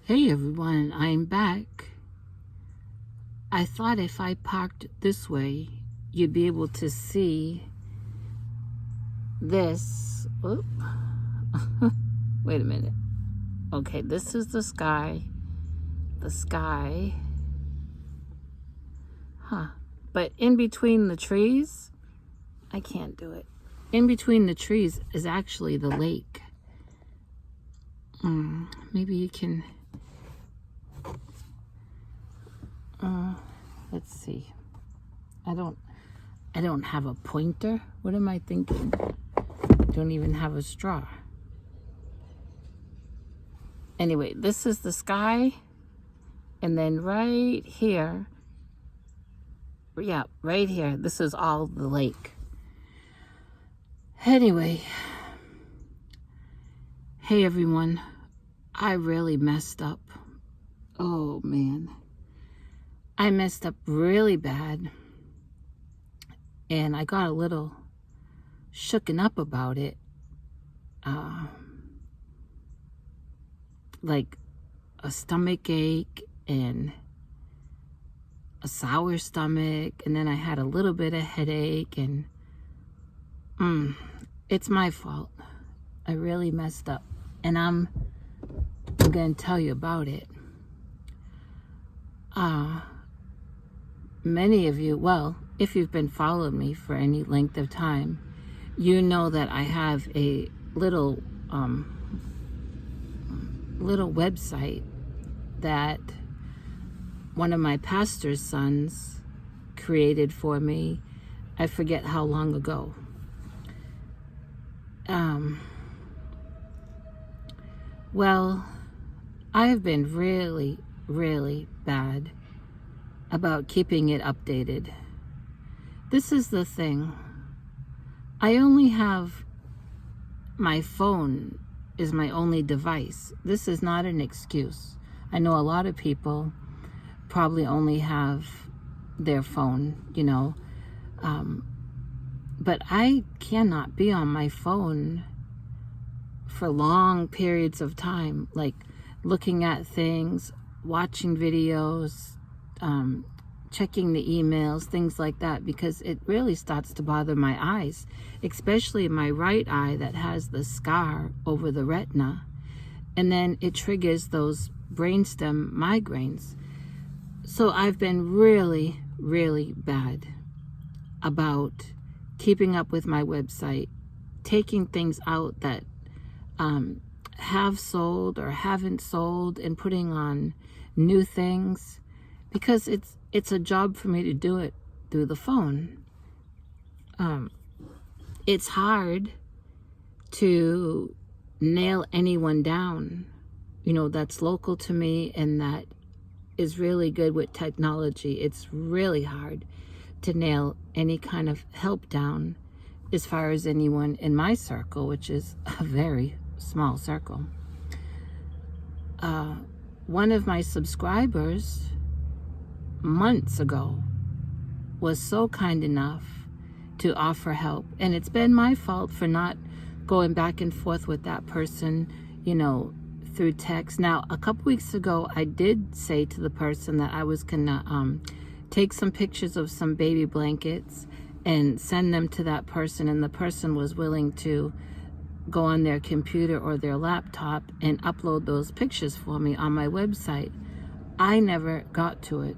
Hey everyone, I'm back. I thought if I parked this way, you'd be able to see this. Oop. Wait a minute. Okay, this is the sky. The sky. But in between the trees, I can't do it. In between the trees is actually the lake. Maybe you can... let's see. I don't have a pointer. What am I thinking? Don't even have a straw. Anyway, this is the sky. And then right here, right here, this is all the lake. Anyway, hey everyone, I really messed up. Oh man. I messed up really bad, and I got a little shooken up about it, like a stomach ache and a sour stomach, and then I had a little bit of headache, and it's my fault. I really messed up, and I'm gonna tell you about it. Many of you, well, if you've been following me for any length of time, you know that I have a little website that one of my pastor's sons created for me. I forget how long ago. Well, I have been really, really bad about keeping it updated. This is the thing. I only have my phone is my only device. This is not an excuse. I know a lot of people probably only have their phone, but I cannot be on my phone for long periods of time, like looking at things, watching videos, checking the emails, things like that, because it really starts to bother my eyes, especially my right eye that has the scar over the retina, and then it triggers those brainstem migraines. So I've been really, really bad about keeping up with my website, taking things out that have sold or haven't sold, and putting on new things, because it's a job for me to do it through the phone. It's hard to nail anyone down, that's local to me and that is really good with technology. It's really hard to nail any kind of help down as far as anyone in my circle, which is a very small circle. One of my subscribers months ago was so kind enough to offer help, and it's been my fault for not going back and forth with that person, through text. Now, a couple weeks ago, I did say to the person that I was gonna take some pictures of some baby blankets and send them to that person, and the person was willing to go on their computer or their laptop and upload those pictures for me on my website. I never got to it.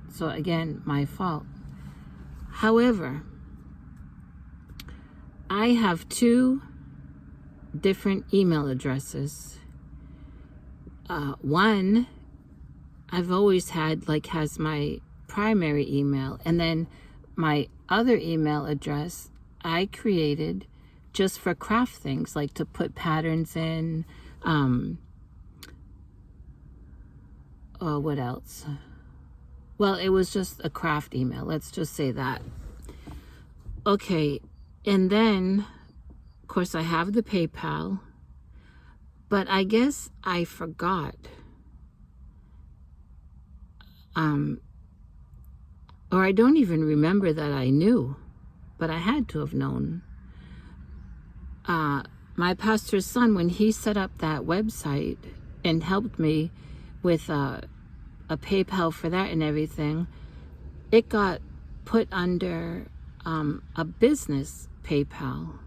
So again, my fault. However, I have two different email addresses. One I've always had, has my primary email, and then my other email address I created just for craft things, like to put patterns in. What else? Well, it was just a craft email. Let's just say that. Okay, and then, of course, I have the PayPal, but I guess I forgot. Or I don't even remember that I knew, but I had to have known. My pastor's son, when he set up that website and helped me with a PayPal for that and everything, it got put under a business PayPal.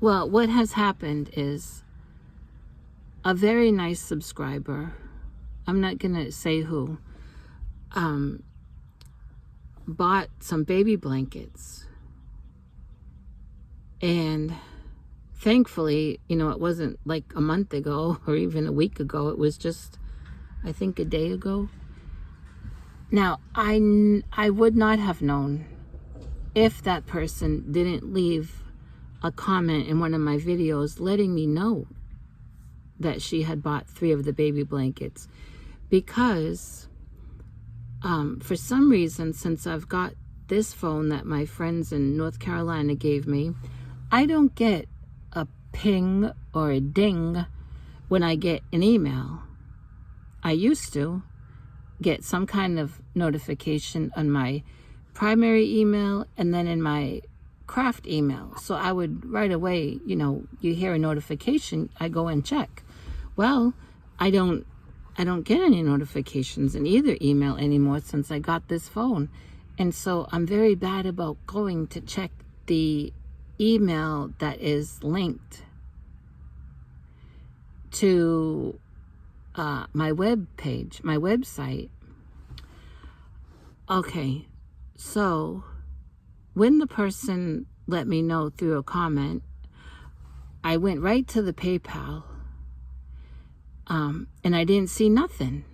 Well, what has happened is a very nice subscriber, I'm not gonna say who, bought some baby blankets. And thankfully, you know, it wasn't like a month ago or even a week ago. It was just, I think, a day ago. Now, I would not have known if that person didn't leave a comment in one of my videos letting me know that she had bought 3 of the baby blankets, because for some reason, since I've got this phone that my friends in North Carolina gave me, I don't get a ping or a ding when I get an email. I used to get some kind of notification on my primary email and then in my craft email. So I would right away, you know, you hear a notification, I go and check. Well, I don't get any notifications in either email anymore since I got this phone. And so I'm very bad about going to check the email that is linked to my web page, my website. Okay, so when the person let me know through a comment, I went right to the PayPal, and I didn't see nothing,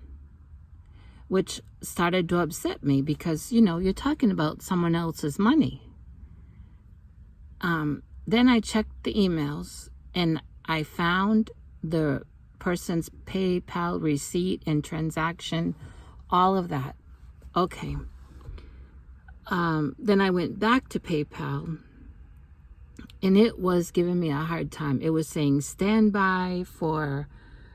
which started to upset me because, you know, you're talking about someone else's money. Then I checked the emails and I found the person's PayPal receipt and transaction, all of that. Okay. Then I went back to PayPal and it was giving me a hard time. It was saying standby for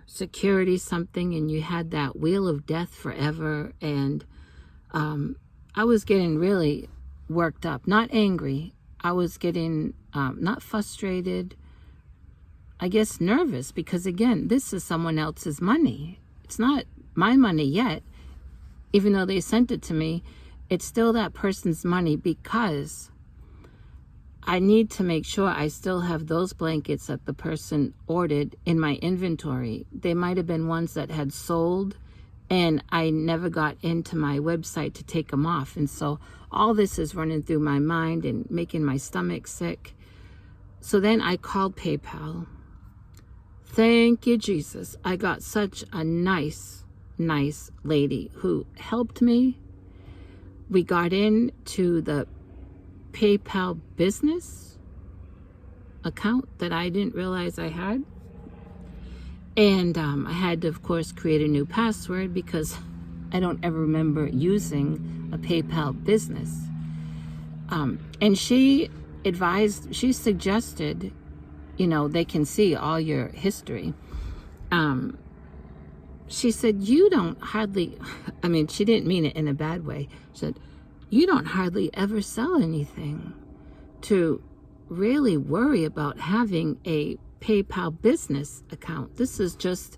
security something, and you had that wheel of death forever. And I was getting really worked up, not angry. I was getting not frustrated, I guess nervous, because again, this is someone else's money. It's not my money yet. Even though they sent it to me, it's still that person's money, because I need to make sure I still have those blankets that the person ordered in my inventory. They might have been ones that had sold and I never got into my website to take them off. And so all this is running through my mind and making my stomach sick. So then I called PayPal. Thank you, Jesus. I got such a nice lady who helped me. We got into the PayPal business account that I didn't realize I had. And I had to, of course, create a new password because I don't ever remember using a PayPal business. And she suggested, you know, they can see all your history. She said, you don't hardly, I mean, she didn't mean it in a bad way. She said, you don't hardly ever sell anything to really worry about having a PayPal business account. This is just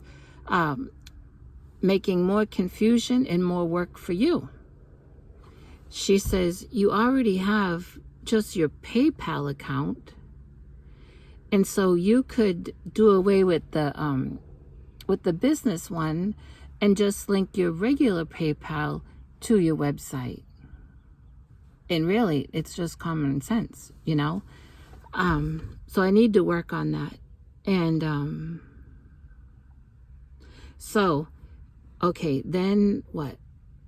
making more confusion and more work for you. She says, you already have just your PayPal account, and so you could do away with the business one and just link your regular PayPal to your website. And really, it's just common sense, you know? So I need to work on that. And so, okay, then what?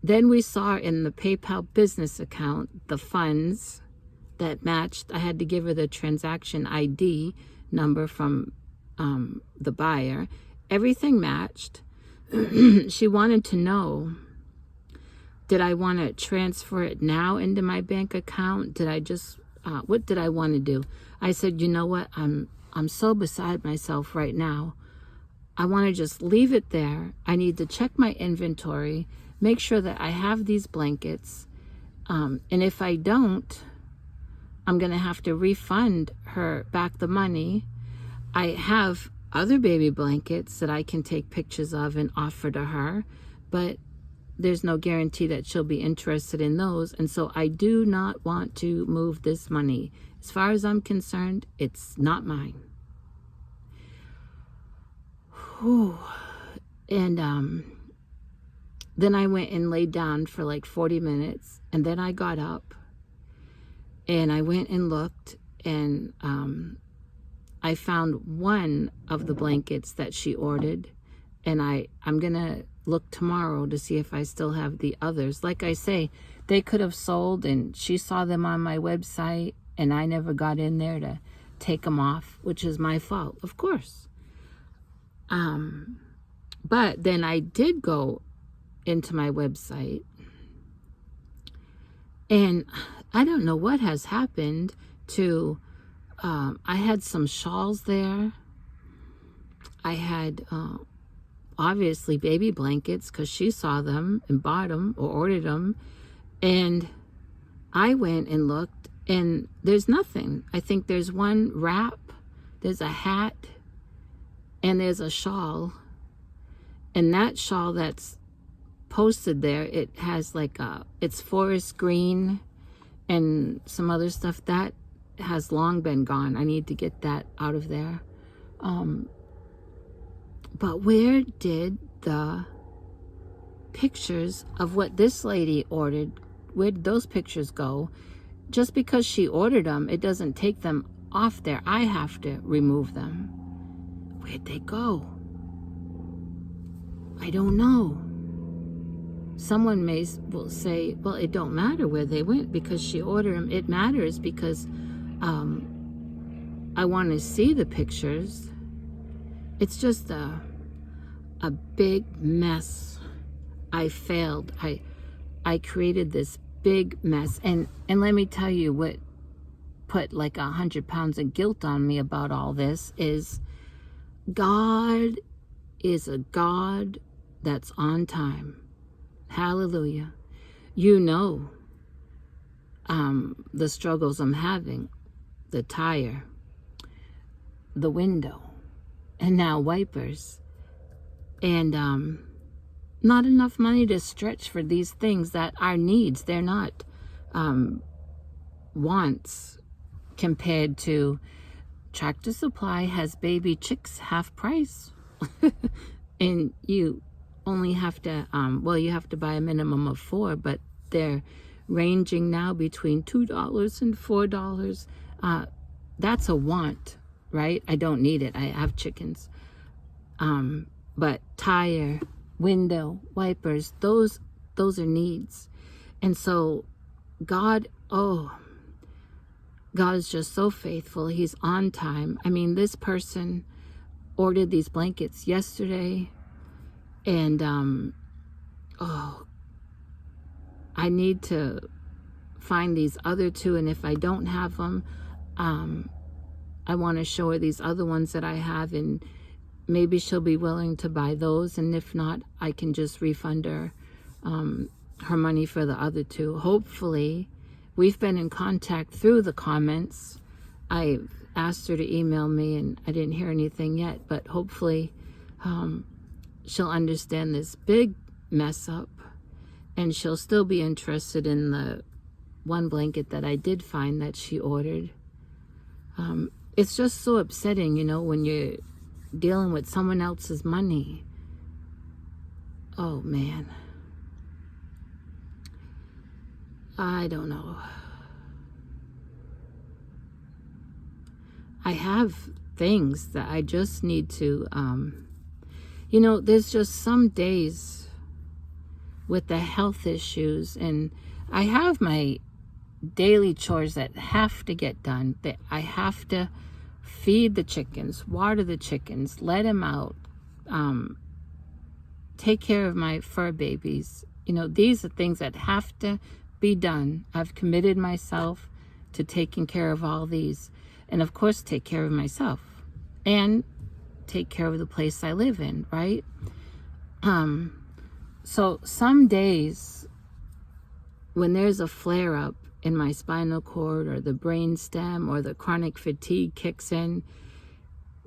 Then we saw in the PayPal business account the funds that matched. I had to give her the transaction ID number from the buyer. Everything matched. She wanted to know, did I want to transfer it now into my bank account? Did I just, what did I want to do? I said, you know what? I'm so beside myself right now. I want to just leave it there. I need to check my inventory, make sure that I have these blankets. And if I don't, I'm going to have to refund her back the money. I have other baby blankets that I can take pictures of and offer to her, but there's no guarantee that she'll be interested in those. And so I do not want to move this money. As far as I'm concerned, it's not mine. Whew. And then I went and laid down for like 40 minutes, and then I got up and I went and looked, and I found one of the blankets that she ordered, and I'm gonna look tomorrow to see if I still have the others. Like I say, they could have sold, and she saw them on my website, and I never got in there to take them off, which is my fault, of course. But then I did go into my website, and I don't know what has happened to, I had some shawls there. I had, obviously baby blankets, because she saw them and bought them or ordered them. And I went and looked, and there's nothing. I think there's one wrap, there's a hat, and there's a shawl. And that shawl that's posted there, it has like it's forest green and some other stuff that has long been gone. I need to get that out of there. But where did the pictures of what this lady ordered, where did those pictures go? Just because she ordered them, it doesn't take them off there. I have to remove them. Where'd they go? I don't know. Someone will say, well, it don't matter where they went because she ordered them. It matters because I want to see the pictures. It's just a big mess. I failed. I created this big mess. And let me tell you what put like 100 pounds of guilt on me about all this is God is a God that's on time. Hallelujah. You know the struggles I'm having. The tire, the window, and now wipers. And not enough money to stretch for these things that are needs. They're not wants compared to Tractor Supply has baby chicks half price. And you only have to, well, you have to buy a minimum of 4, but they're ranging now between $2 and $4. That's a want, right? I don't need it. I have chickens. But tire, window, wipers, those are needs. And so God is just so faithful. He's on time. I mean, this person ordered these blankets yesterday, and I need to find these other two, and if I don't have them, I want to show her these other ones that I have, and maybe she'll be willing to buy those, and if not, I can just refund her her money for the other two. Hopefully, we've been in contact through the comments. I asked her to email me, and I didn't hear anything yet, but hopefully she'll understand this big mess up, and she'll still be interested in the one blanket that I did find that she ordered. It's just so upsetting, you know, when you're dealing with someone else's money. Oh, man. I don't know. I have things that I just need to, you know, there's just some days with the health issues, and I have my daily chores that have to get done. That I have to feed the chickens, water the chickens, let them out, take care of my fur babies. You know, these are things that have to be done. I've committed myself to taking care of all these, and of course take care of myself and take care of the place I live in, right? So some days when there's a flare-up in my spinal cord or the brain stem or the chronic fatigue kicks in,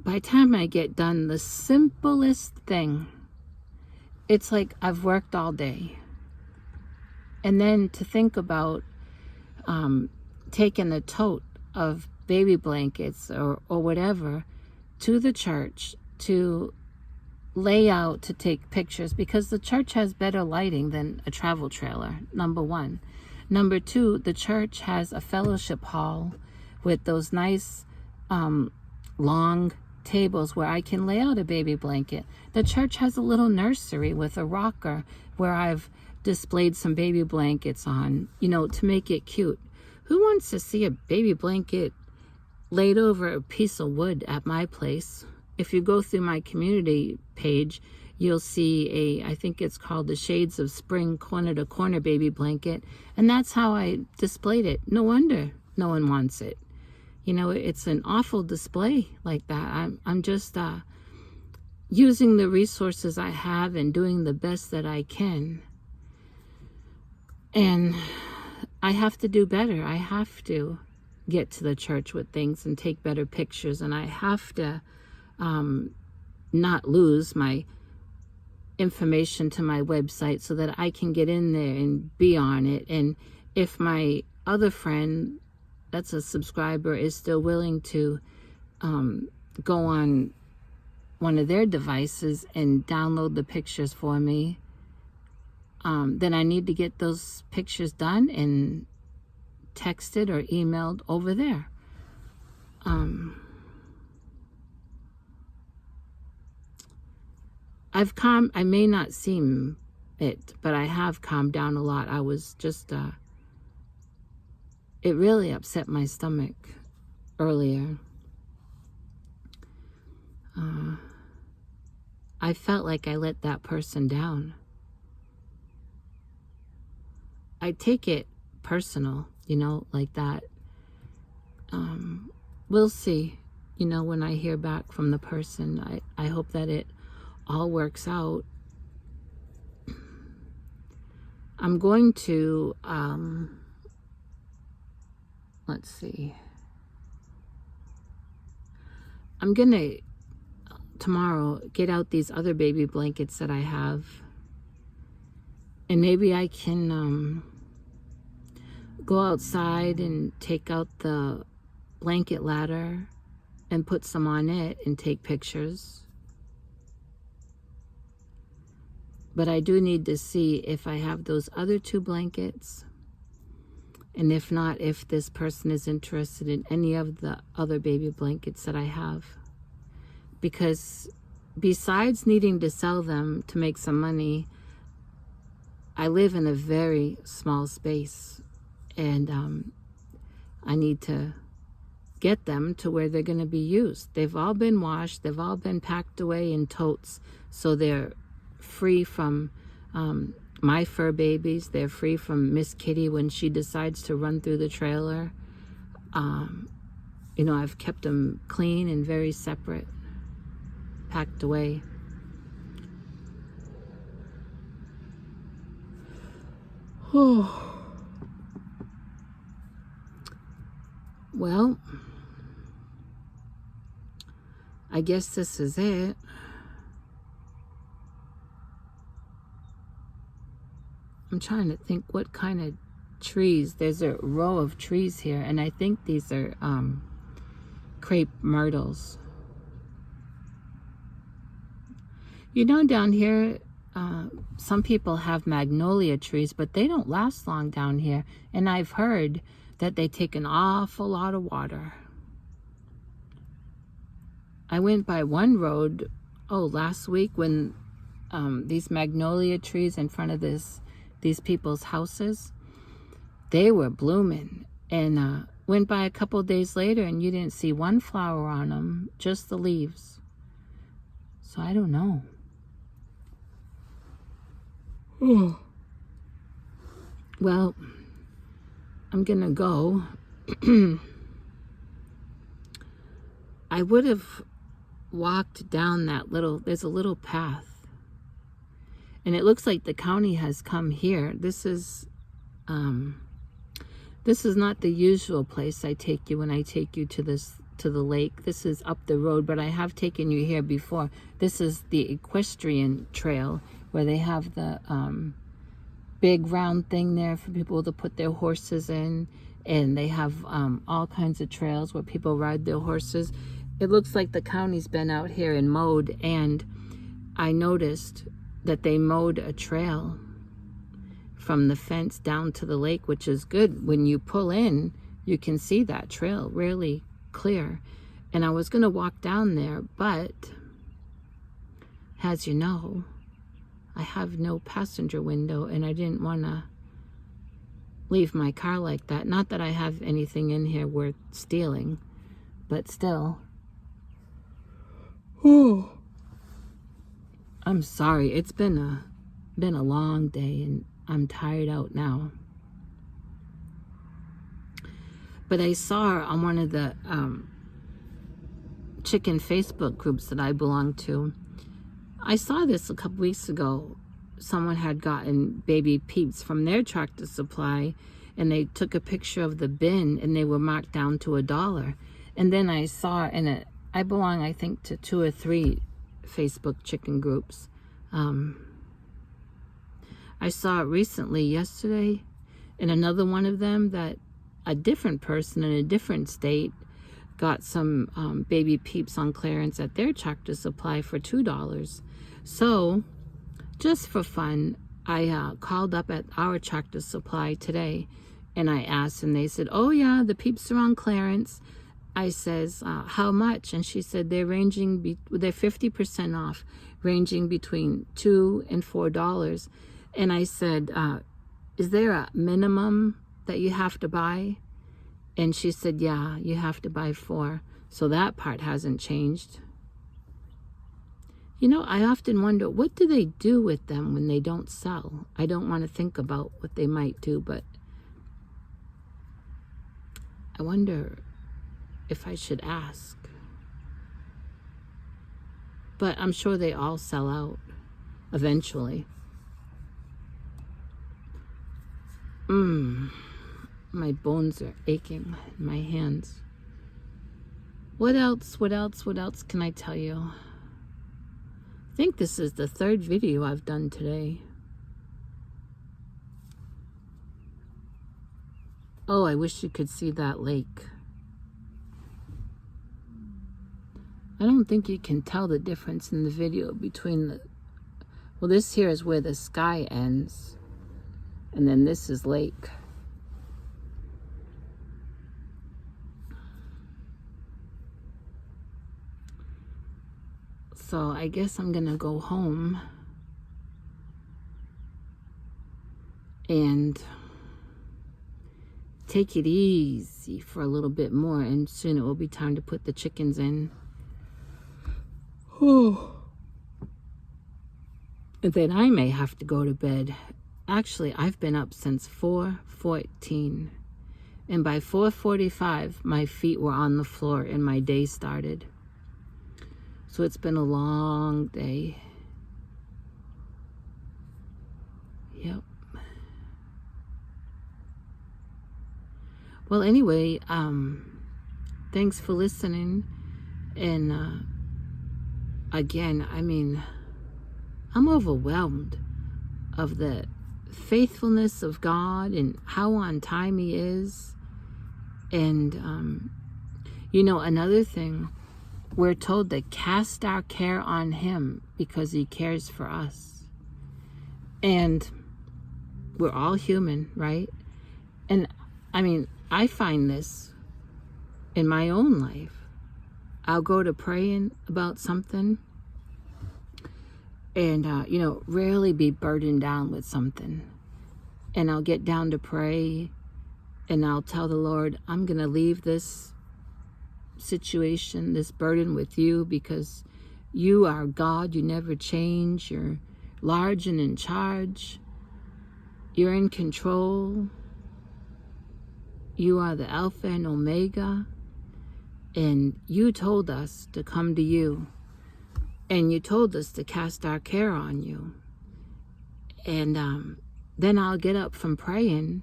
by the time I get done, the simplest thing, it's like I've worked all day. And then to think about taking a tote of baby blankets or whatever to the church to lay out, to take pictures, because the church has better lighting than a travel trailer, number one. Number two, the church has a fellowship hall with those nice long tables where I can lay out a baby blanket. The church has a little nursery with a rocker where I've displayed some baby blankets on, you know, to make it cute. Who wants to see a baby blanket laid over a piece of wood at my place? If you go through my community page, you'll see I think it's called the Shades of Spring corner to corner baby blanket. And that's how I displayed it. No wonder no one wants it. You know, it's an awful display like that. I'm just using the resources I have and doing the best that I can. And I have to do better. I have to get to the church with things and take better pictures. And I have to not lose my information to my website so that I can get in there and be on it. And if my other friend that's a subscriber is still willing to go on one of their devices and download the pictures for me, then I need to get those pictures done and texted or emailed over there. I may not seem it, but I have calmed down a lot. I was just, it really upset my stomach earlier. I felt like I let that person down. I take it personal, you know, like that. We'll see, you know, when I hear back from the person. I hope that it all works out. I'm going to, let's see. I'm going to, tomorrow, get out these other baby blankets that I have. And maybe I can go outside and take out the blanket ladder and put some on it and take pictures. But I do need to see if I have those other 2 blankets. And if not, if this person is interested in any of the other baby blankets that I have. Because besides needing to sell them to make some money, I live in a very small space. And I need to get them to where they're going to be used. They've all been washed. They've all been packed away in totes. So they're free from my fur babies. They're free from Miss Kitty when she decides to run through the trailer. You know, I've kept them clean and very separate, packed away. Well, I guess this is it. I'm trying to think what kind of trees. There's a row of trees here, and I think these are crepe myrtles. You know, down here, some people have magnolia trees, but they don't last long down here. And I've heard that they take an awful lot of water. I went by one road, last week when these magnolia trees in front of these people's houses, they were blooming. And went by a couple days later and you didn't see one flower on them, just the leaves. So I don't know. Well, I'm gonna go. I would have walked down that there's a little path. And it looks like the county has come here. This is not the usual place I take you when I take you to this to the lake. This is up the road, but I have taken you here before. This is the equestrian trail where they have the big round thing there for people to put their horses in, and they have all kinds of trails where people ride their horses. It looks like the county's been out here and mowed, and I noticed that they mowed a trail from the fence down to the lake, which is good. When you pull in, you can see that trail really clear. And I was going to walk down there, but as you know, I have no passenger window, and I didn't want to leave my car like that. Not that I have anything in here worth stealing, but still. Oh, I'm sorry. It's been a long day, and I'm tired out now. But I saw on one of the chicken Facebook groups that I belong to, I saw this a couple weeks ago. Someone had gotten baby Peeps from their Tractor Supply, and they took a picture of the bin, and they were marked down to $1. And then I saw I belong, I think, to 2 or 3 Facebook chicken groups. I saw recently, yesterday, in another one of them, that a different person in a different state got some baby Peeps on clearance at their Tractor Supply for $2. So, just for fun, I called up at our Tractor Supply today, and I asked, and they said, oh yeah, the Peeps are on clearance. I says, how much? And she said they're 50% off, ranging between $2 and $4. And I said, is there a minimum that you have to buy? And she said, yeah, you have to buy 4. So that part hasn't changed. You know, I often wonder, what do they do with them when they don't sell? I don't want to think about what they might do, but I wonder if I should ask. But I'm sure they all sell out eventually. My bones are aching in my hands. What else can I tell you? I think this is the 3rd video I've done today. Oh, I wish you could see that lake. I don't think you can tell the difference in the video between well, this here is where the sky ends, and then this is lake. So I guess I'm gonna go home and take it easy for a little bit more, and soon it will be time to put the chickens in. Oh. And then I may have to go to bed. Actually, I've been up since 4:14, and by 4:45 my feet were on the floor and my day started. So it's been a long day. Yep. Well, anyway, thanks for listening. And again, I mean, I'm overwhelmed of the faithfulness of God and how on time He is. And, you know, another thing, we're told to cast our care on Him because He cares for us. And we're all human, right? And I mean, I find this in my own life. I'll go to praying about something and, you know, rarely be burdened down with something. And I'll get down to pray and I'll tell the Lord, I'm going to leave this situation, this burden with You, because You are God. You never change. You're large and in charge. You're in control. You are the Alpha and Omega. And You told us to come to You. And You told us to cast our care on You. And then I'll get up from praying,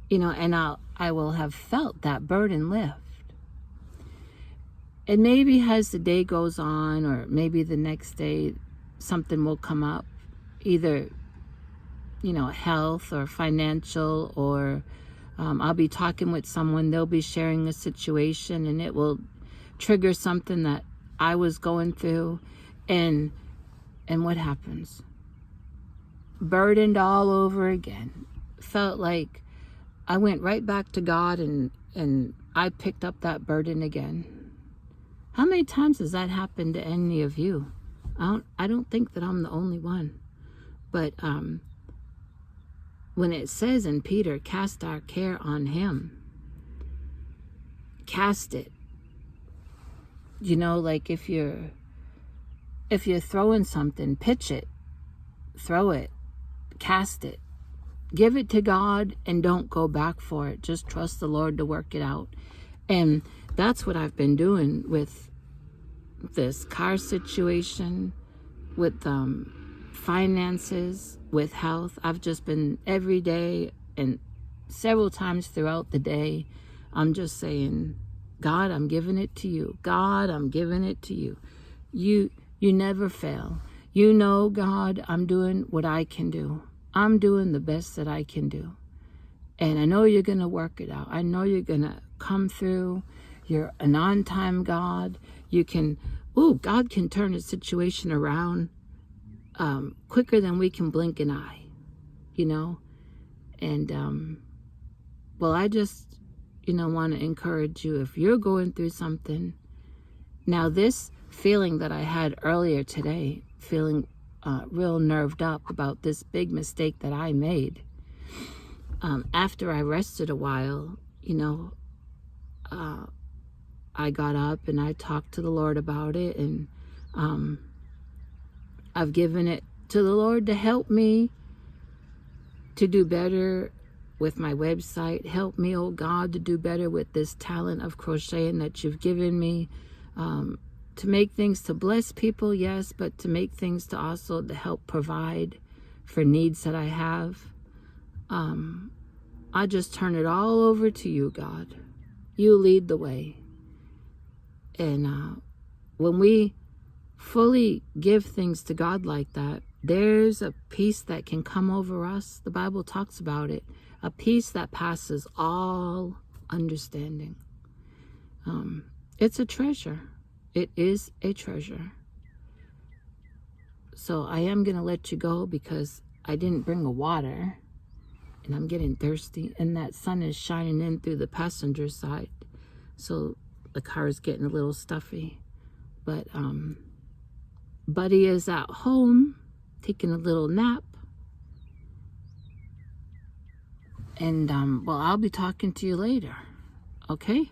you know, and I will have felt that burden lift. And maybe as the day goes on, or maybe the next day, something will come up, either, health or financial, or I'll be talking with someone, they'll be sharing a situation, and it will trigger something that I was going through. And what happens? Burdened all over again. Felt like I went right back to God, and I picked up that burden again. How many times has that happened to any of you? I don't think that I'm the only one. But when it says in Peter, cast our care on him, cast it. Like if you're throwing something, pitch it, throw it, cast it. Give it to God and don't go back for it. Just trust the Lord to work it out. And that's what I've been doing with this car situation, with finances, with health. I've just been every day and several times throughout the day, I'm just saying, God, I'm giving it to you. God, I'm giving it to you. You never fail. God, I'm doing what I can do. I'm doing the best that I can do. And I know you're going to work it out. I know you're going to come through. You're an on-time God. God can turn a situation around quicker than we can blink an eye, And, I just, want to encourage you, if you're going through something. Now, this feeling that I had earlier today, feeling real nerved up about this big mistake that I made. After I rested a while, I got up and I talked to the Lord about it, and I've given it to the Lord to help me to do better with my website. Help me, oh God, to do better with this talent of crocheting that you've given me. To make things to bless people, yes, but to make things to also to help provide for needs that I have. I just turn it all over to you, God. You lead the way. And when we fully give things to God like that, there's a peace that can come over us. The Bible talks about it. A peace that passes all understanding. It's a treasure. It is a treasure. So I am going to let you go because I didn't bring a water and I'm getting thirsty, and that sun is shining in through the passenger side. So the car is getting a little stuffy. But Buddy is at home taking a little nap. And I'll be talking to you later. Okay?